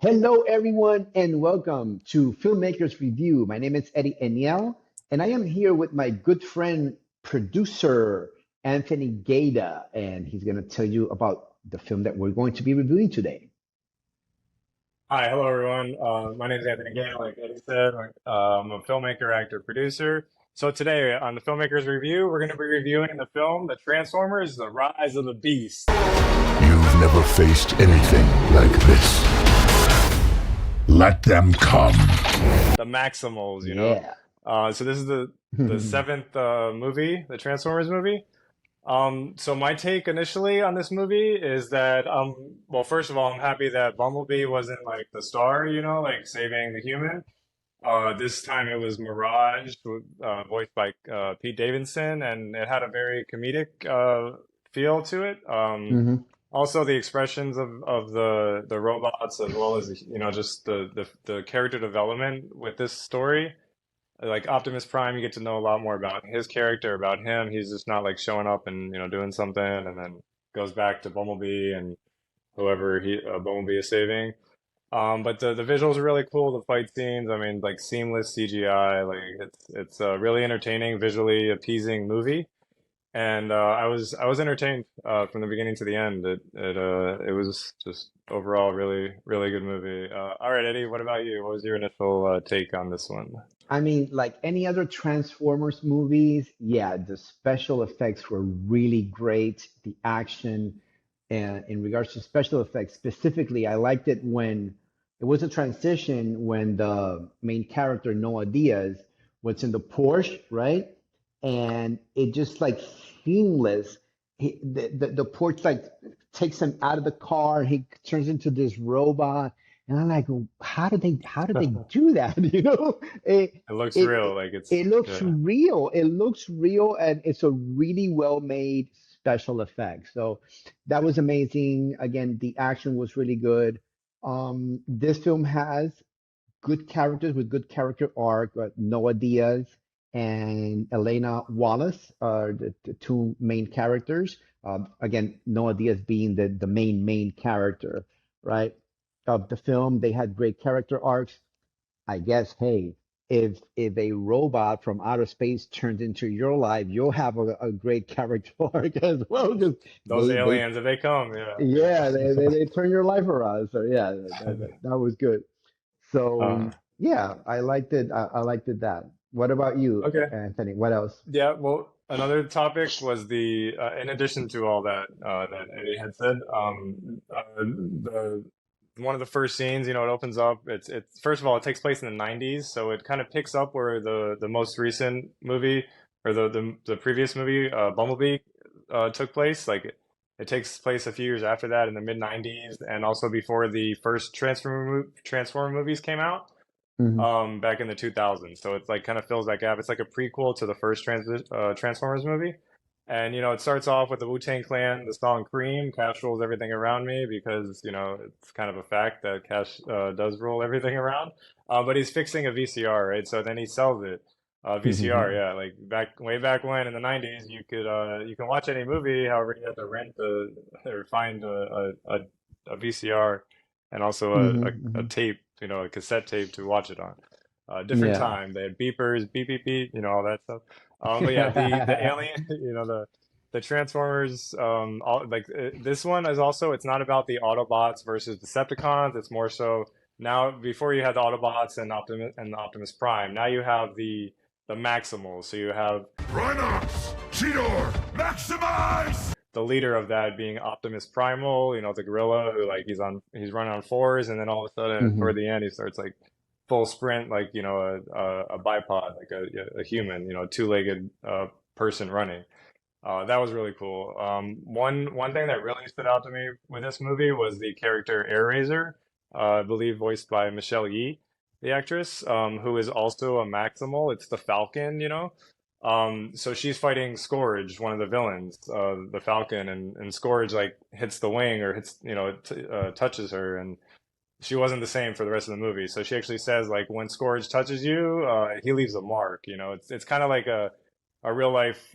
Hello, everyone, and welcome to Filmmakers Review. My name is Eddie Eniel, and I am here with my good friend, producer Anthony Gaeta, and he's going to tell you about the film that we're going to be reviewing today. Hi, hello everyone. My name is Anthony Gale, like Eddie said. I'm a filmmaker, actor, producer. So today on the Filmmakers Review, we're going to be reviewing the film The Transformers: The Rise of the Beast. You've never faced anything like this. Let them come. The Maximals, you know. Yeah. So this is the seventh movie, the Transformers movie. So my take initially on this movie is that well, first of all, I'm happy that Bumblebee wasn't like the star, you know, like saving the human. This time it was Mirage, voiced by Pete Davidson, and it had a very comedic feel to it. hmm Also, the expressions of the robots, as well as just the character development with this story. Like Optimus Prime, you get to know a lot more about his character, about him. He's just not like showing up and doing something, and then goes back to Bumblebee and whoever Bumblebee is saving. But the visuals are really cool. The fight scenes, I mean, like seamless CGI. Like it's a really entertaining, visually appeasing movie, and I was entertained from the beginning to the end. It was just overall really good movie. All right, Eddie, what about you? What was your initial take on this one? I mean, like any other Transformers movies, yeah, the special effects were really great. The action, and in regards to special effects specifically, I liked it when it was a transition when the main character Noah Diaz was in the Porsche, right? And it just like seamless. The Porsche like takes him out of the car. He turns into this robot, and I'm like, how did they do that? You know, it It looks it real, it like it's it looks yeah. real. It looks real, and it's a really well made special effect. So that was amazing. Again, the action was really good. This film has good characters with good character arc. Noah Diaz and Elena Wallace are the two main characters. Again, Noah Diaz being the main character, right, of the film. They had great character arcs. I guess, hey, if a robot from outer space turns into your life, you'll have a great character arc as well because Those they aliens, if they come, yeah, yeah yeah. they turn your life around. So yeah, that was good. So Uh, yeah, I liked it. I liked it that. What about you, okay. Anthony? What else? Yeah, well, another topic was in addition to all that that Eddie had said, the one of the first scenes, it opens up. It's first of all, it takes place in the 90s, so it kind of picks up where the most recent movie or the previous movie, Bumblebee, took place. Like it takes place a few years after that in the mid 90s, and also before the first Transformer movies came out Hmm back in the 2000s. So it's like kind of fills that gap. It's like a prequel to the first Transformers movie. And it starts off with the Wu-Tang Clan, the song Cream. Cash rules everything around me because it's kind of a fact that Cash does rule everything around. But he's fixing a VCR, right? So then he sells it. VCR, hmm yeah, like way back when in the 90s, you can watch any movie. However, you have to rent or find a VCR and also a hmm tape, a cassette tape to watch it on. Different Yeah. time. They had beepers, beep beep beep, all that stuff. But yeah, the alien, the Transformers, all like this one is also it's not about the Autobots versus Decepticons. It's more so now before you had the Autobots and Optimus Prime. Now you have the Maximals. So you have Rhinox! Cheetor! Maximize! the leader of that being Optimus Primal, the gorilla who like he's running on fours, and then all of a sudden toward hmm the end he starts like full sprint like a bipod like a human, two-legged person running. That was really cool. One thing that really stood out to me with this movie was the character Airazor, I believe voiced by Michelle Ye, the actress, who is also a Maximal. It's the Falcon, so she's fighting Scourge, one of the villains, the Falcon, and Scourge like hits the wing or hits, touches her, and she wasn't the same for the rest of the movie. So she actually says like when Scourge touches you, he leaves a mark. It's kind of like a real life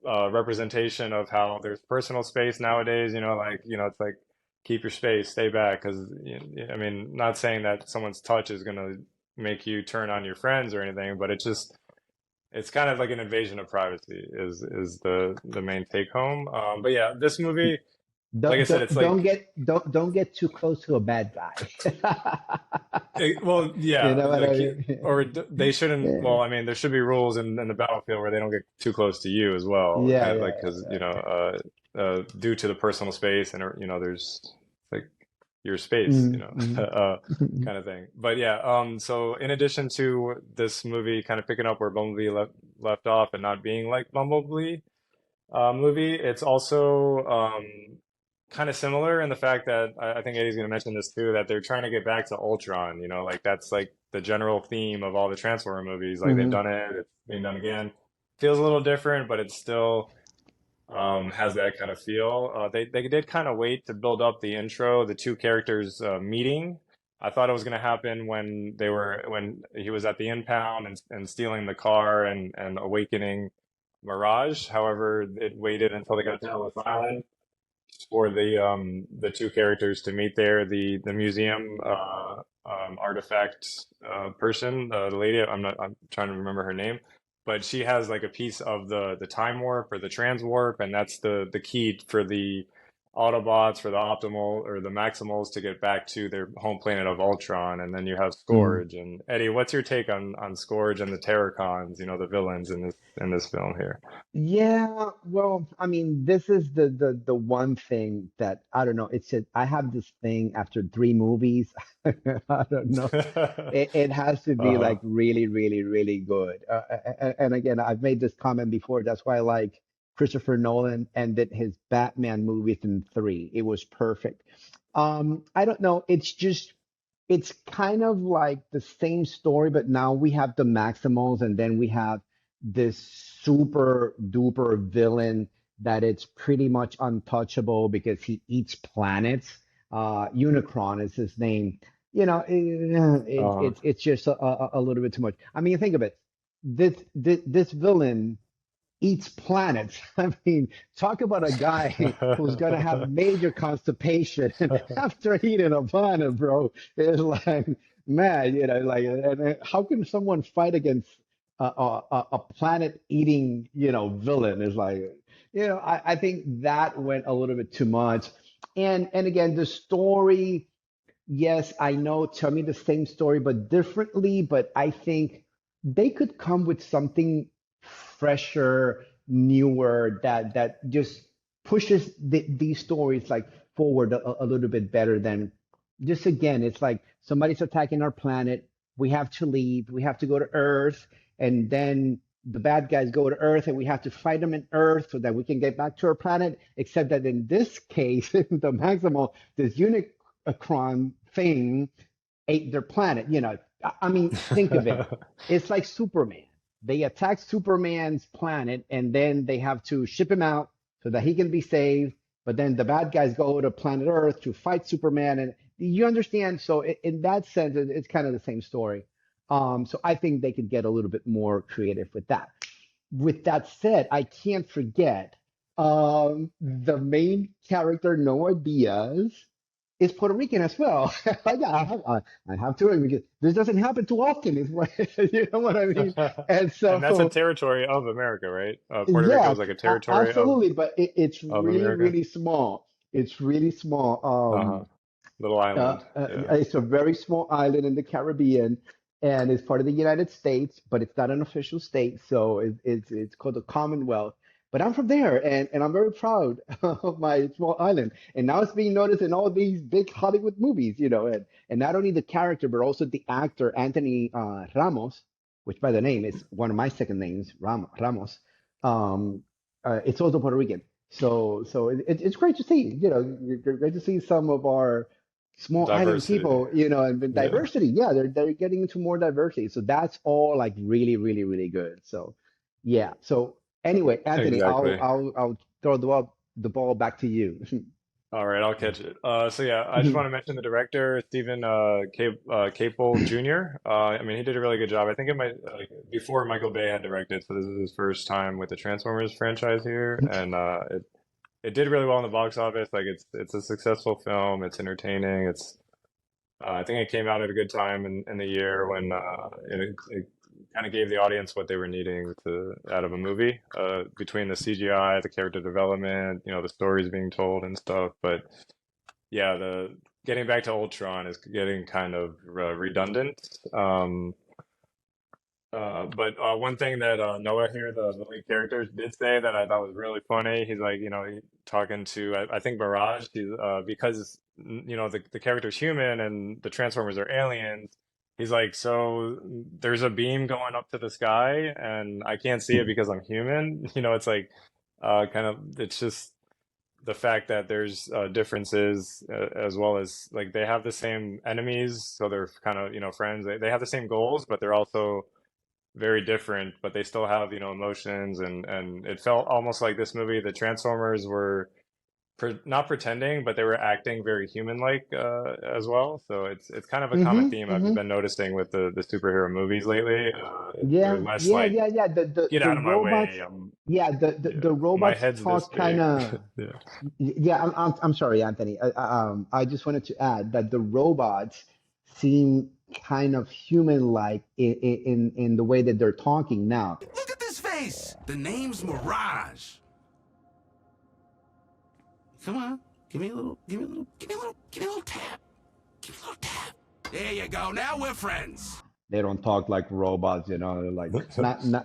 representation of how there's personal space nowadays. Like it's like keep your space, stay back, because I mean, not saying that someone's touch is gonna make you turn on your friends or anything, but it's kind of like an invasion of privacy is the main take home. But yeah, this movie, like I said, it's like Don't get too close to a bad guy. well, You yeah, know what I mean? they shouldn't. Yeah, Well, I mean, there should be rules in the battlefield where they don't get too close to you as well, yeah, kind of yeah, like because due to the personal space and there's like your space, mm-hmm. kind of thing. But yeah, so in addition to this movie kind of picking up where Bumblebee left off and not being like Bumblebee movie, it's also kind of similar in the fact that I think Eddie's going to mention this too, that they're trying to get back to Ultron, like that's like the general theme of all the Transformer movies. Like they've Hmm. done it, it's being done again. Feels a little different, but it still has that kind of feel. They did kind of wait to build up the intro, the two characters meeting. I thought it was going to happen when he was at the impound and stealing the car and awakening Mirage. However, it waited until they got to Ellis Island for the two characters to meet there. The museum artifact person, the lady. I'm trying to remember her name, but she has like a piece of the time warp or the trans warp, and that's the key for the Autobots, for the Optimal or the Maximals to get back to their home planet of Ultron. And then you have Scourge. And Eddie, what's your take on Scourge and the Terracons? The villains in this film here. Yeah, well, I mean, this is the one thing that I don't know. It's I have this thing after three movies. I don't know. It has to be Uh-huh. like really, really, really good. And again, I've made this comment before. That's why I like Christopher Nolan ended his Batman movies in three. It was perfect. I don't know. It's kind of like the same story, but now we have the Maximals, and then we have this super duper villain that it's pretty much untouchable because he eats planets. Unicron is his name. Uh-huh. It's just a little bit too much. I mean, think of it. This villain eats planets. I mean, talk about a guy who's gonna have major constipation after eating a planet, bro. It's like, man, like, and how can someone fight against a planet-eating, villain? Is like, I think that went a little bit too much. And again, the story, yes, I know, tell me the same story, but differently. But I think they could come with something fresher, newer that just pushes these stories like forward a little bit better than just again, it's like somebody's attacking our planet. We have to leave. We have to go to Earth, and then the bad guys go to Earth, and we have to fight them in Earth so that we can get back to our planet. Except that in this case, the Maximal, this Unicron thing ate their planet. I mean, think of it. It's like Superman. They attack Superman's planet, and then they have to ship him out so that he can be saved. But then the bad guys go to planet Earth to fight Superman, and you understand. So in that sense, it's kind of the same story. So I think they could get a little bit more creative with that. With that said, I can't forget the main character, Noah Diaz, is Puerto Rican as well. Yeah, I have to because this doesn't happen too often. Is what you know what I mean? And And that's a so, territory of America, right? Puerto Rico yeah, is like a territory absolutely. But it's of really, America. really small. It's really small. Uh-huh. Little island. Yeah. It's a very small island in the Caribbean, and it's part of the United States, but it's not an official state, so it's called the Commonwealth. But I'm from there, and I'm very proud of my small island. And now it's being noticed in all these big Hollywood movies, and not only the character, but also the actor Anthony Ramos, which by the name is one of my second names, Ramos. Um, it's also Puerto Rican. So it's great to see, great to see some of our small island Diversity. people, and Yeah. diversity. Yeah, they're getting into more diversity. So that's all like really, really, really good. So yeah. So anyway, Anthony, I'll Exactly. I'll I'll throw the ball back to you. All right, I'll catch it. So yeah, I just want to mention the director, Stephen Capel Jr. I mean, he did a really good job. I think it might before Michael Bay had directed, so this is his first time with the Transformers franchise here, and it did really well in the box office. Like it's a successful film. It's entertaining. It's I think it came out at a good time in the year when it kind of gave the audience what they were needing to out of a movie. Between the CGI, the character development, the stories being told and stuff. But yeah, the getting back to Ultron is getting kind of redundant. But one thing that Noah here, the lead character, did say that I thought was really funny. He's like, talking to I think Mirage. He's because the character's human and the Transformers are aliens. He's like, so there's a beam going up to the sky and I can't see it because I'm human. It's like kind of it's just the fact that there's differences as well as like they have the same enemies, so they're kind of friends. They have the same goals, but they're also very different, but they still have, emotions and it felt almost like this movie, the Transformers were not pretending, but they were acting very human-like as well. So it's kind of a common theme I've been noticing with the superhero movies lately. They're Yeah, less yeah, like, yeah, yeah. get The out of my robots, way. yeah, Yeah, the my robots head's this talk kind big. of. Yeah. Yeah, I'm sorry, Anthony. I just wanted to add that the robots seem kind of human-like in the way that they're talking now. Look at this face. The name's Mirage. Come on, give me a little tap. Give me a little tap. There you go. Now we're friends. They don't talk like robots, they're like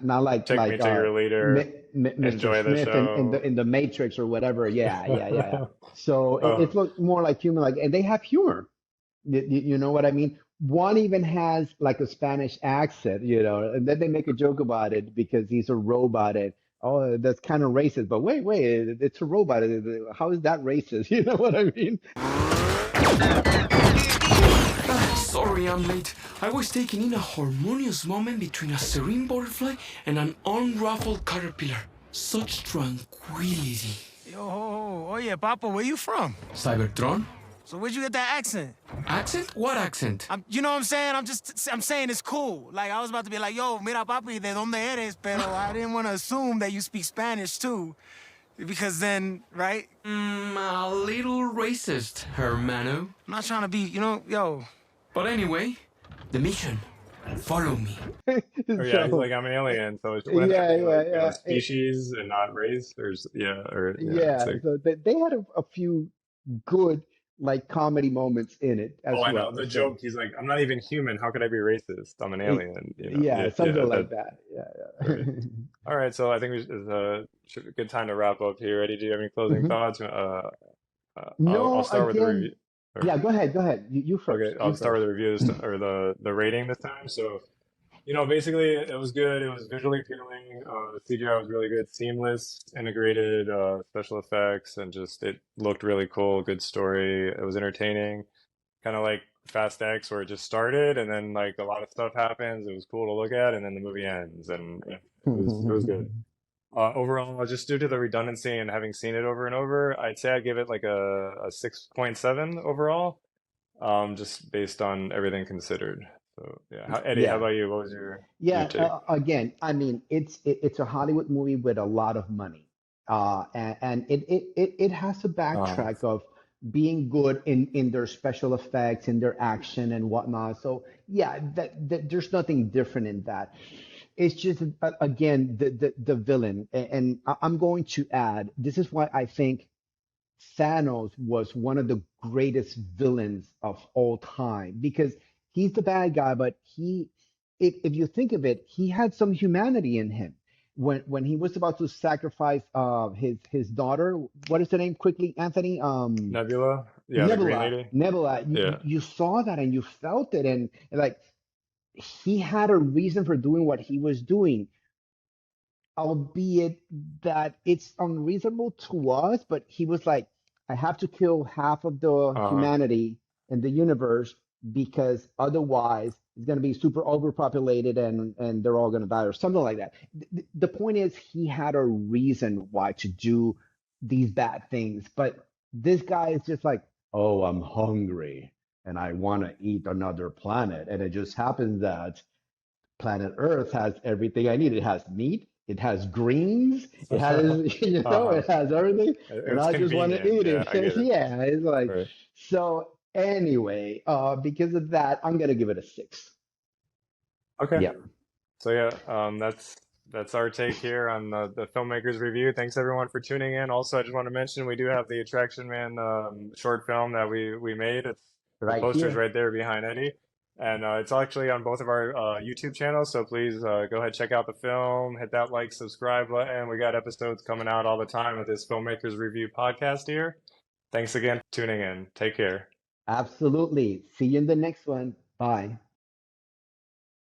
not like Take me to your leader. Mr. Enjoy the Smith show. in the Matrix or whatever. Yeah, yeah, yeah, yeah. So it Oh, looks more like human, like, and they have humor. You know what I mean? One even has like a Spanish accent, and then they make a joke about it because he's a robot. And oh, that's kind of racist. But wait, it's a robot. How is that racist? You know what I mean? Sorry I'm late. I was taking in a harmonious moment between a serene butterfly and an unruffled caterpillar. Such tranquility. Yo, oye, Papa, where you from? Cybertron? So where'd you get that accent? Accent? What accent? You know what I'm saying? I'm saying it's cool. Like, I was about to be like, yo, mira, papi, ¿de dónde eres? Pero I didn't want to assume that you speak Spanish, too. Because then, right? A little racist, hermano. I'm not trying to be, yo. But anyway, the mission. Follow me. oh yeah, he's So like, I'm an alien, so wouldn't that yeah, be yeah, like yeah. species and not race? It's Yeah, like, so they had a few good like comedy moments in it as oh, I know well. the So joke. He's like, I'm not even human. How could I be racist? I'm an y- alien. yeah, Yeah, something that like that. Yeah, right. All right, so I think it's a good time to wrap up here. Eddie, do you have any closing yeah. thoughts? I'll No, start with the review. again, yeah, go ahead, go ahead. You first. Okay, You I'll start with first. the reviews or the rating this time. So, basically it was good. It was visually appealing. The CGI was really good, seamless, integrated special effects, and just it looked really cool. Good story. It was entertaining, kind of like Fast X, where it just started and then like a lot of stuff happens. It was cool to look at, and then the movie ends, and yeah, it was good. Overall, just due to the redundancy and having seen it over and over, I'd say I'd give it like a 6.7 overall, just based on everything considered. So yeah, Eddie, how Yeah. about you? What was your Yeah, take? again, I mean, it's a Hollywood movie with a lot of money, and it has a Uh, backtrack of being good in their special effects, in their action and whatnot. So yeah, that there's nothing different in that. It's just again the villain, and I'm going to add this is why I think Thanos was one of the greatest villains of all time because he's the bad guy, but if you think of it, he had some humanity in him. When he was about to sacrifice his daughter, what is her name quickly, Anthony? Nebula, yeah, the Green Nebula. Lady. Nebula. Yeah. You saw that and you felt it, and like he had a reason for doing what he was doing, albeit that it's unreasonable to us, but he was like, I have to kill half of the Uh, humanity in the universe because otherwise it's going to be super overpopulated and they're all going to die or something like that. The point is, he had a reason why to do these bad things, but this guy is just like, oh, I'm hungry and I want to eat another planet. And it just happens that planet Earth has everything I need. It has meat, It has greens. It has, Uh-huh. it has everything. And It's I just want to convenient. eat Yeah, it. I get it. Yeah, it's like, Right. so anyway, because of that, I'm gonna give it a 6. Okay. Yeah. So yeah, that's our take here on the Filmmakers Review. Thanks everyone for tuning in. Also, I just want to mention we do have the Attraction Man short film that we made. It's the Right poster's here. right there behind Eddie, and it's actually on both of our YouTube channels. So please go ahead, check out the film, hit that like, subscribe button. We got episodes coming out all the time with this Filmmakers Review podcast here. Thanks again for tuning in. Take care. Absolutely. See you in the next one. Bye.